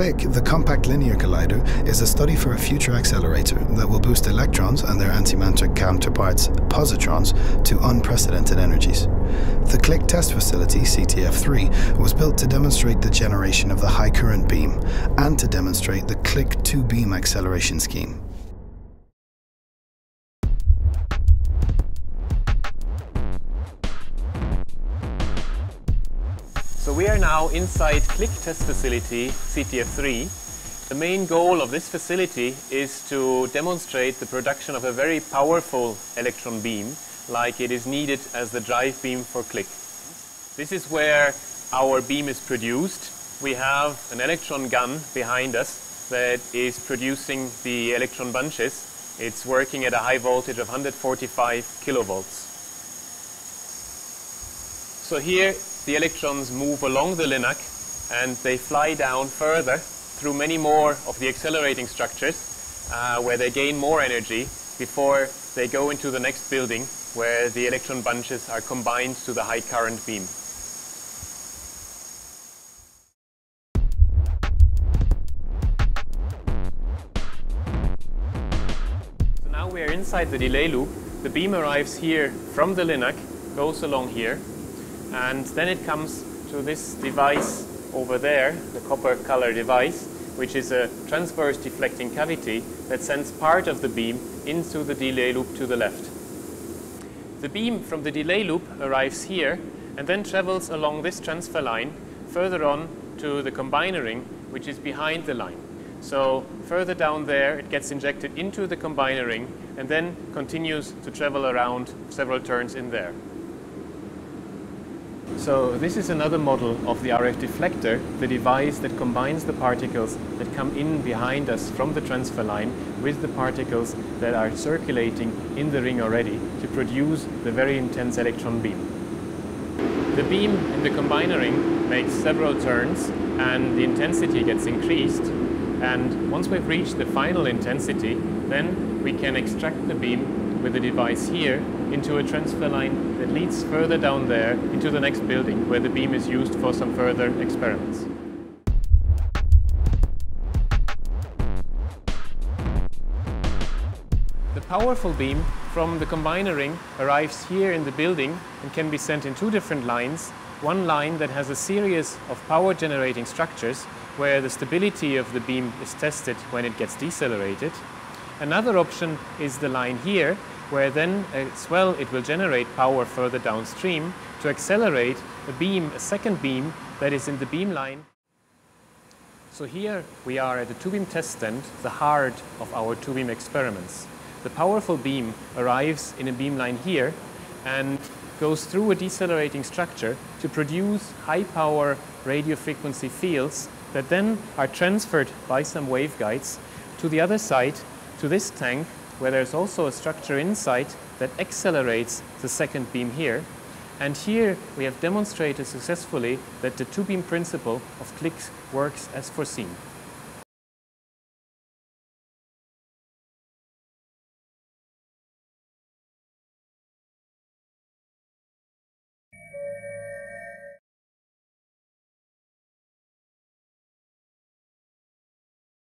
CLIC, the Compact Linear Collider, is a study for a future accelerator that will boost electrons and their antimatter counterparts, positrons, to unprecedented energies. The CLIC Test Facility CTF3 was built to demonstrate the generation of the high current beam and to demonstrate the CLIC 2 beam acceleration scheme. So we are now inside CLIC Test Facility CTF3. The main goal of this facility is to demonstrate the production of a very powerful electron beam, like it is needed as the drive beam for CLIC. This is where our beam is produced. We have an electron gun behind us that is producing the electron bunches. It's working at a high voltage of 145 kilovolts. So here the electrons move along the linac and they fly down further through many more of the accelerating structures where they gain more energy before they go into the next building where the electron bunches are combined to the high current beam. So now we are inside the delay loop. The beam arrives here from the linac, goes along here, and then it comes to this device over there, the copper color device, which is a transverse deflecting cavity that sends part of the beam into the delay loop to the left. The beam from the delay loop arrives here and then travels along this transfer line further on to the combiner ring, which is behind the line. So further down there it gets injected into the combiner ring and then continues to travel around several turns in there. So this is another model of the RF deflector, the device that combines the particles that come in behind us from the transfer line with the particles that are circulating in the ring already to produce the very intense electron beam. The beam in the combiner ring makes several turns and the intensity gets increased, and once we've reached the final intensity, then we can extract the beam with the device here into a transfer line that leads further down there into the next building where the beam is used for some further experiments. The powerful beam from the combiner ring arrives here in the building and can be sent in two different lines. One line that has a series of power generating structures where the stability of the beam is tested when it gets decelerated. Another option is the line here, where then as well it will generate power further downstream to accelerate a second beam that is in the beam line. So here we are at the two-beam test stand, the heart of our two-beam experiments. The powerful beam arrives in a beam line here and goes through a decelerating structure to produce high-power radio frequency fields that then are transferred by some waveguides to the other side, to this tank, where there's also a structure inside that accelerates the second beam here. And here we have demonstrated successfully that the two-beam principle of CLIC works as foreseen.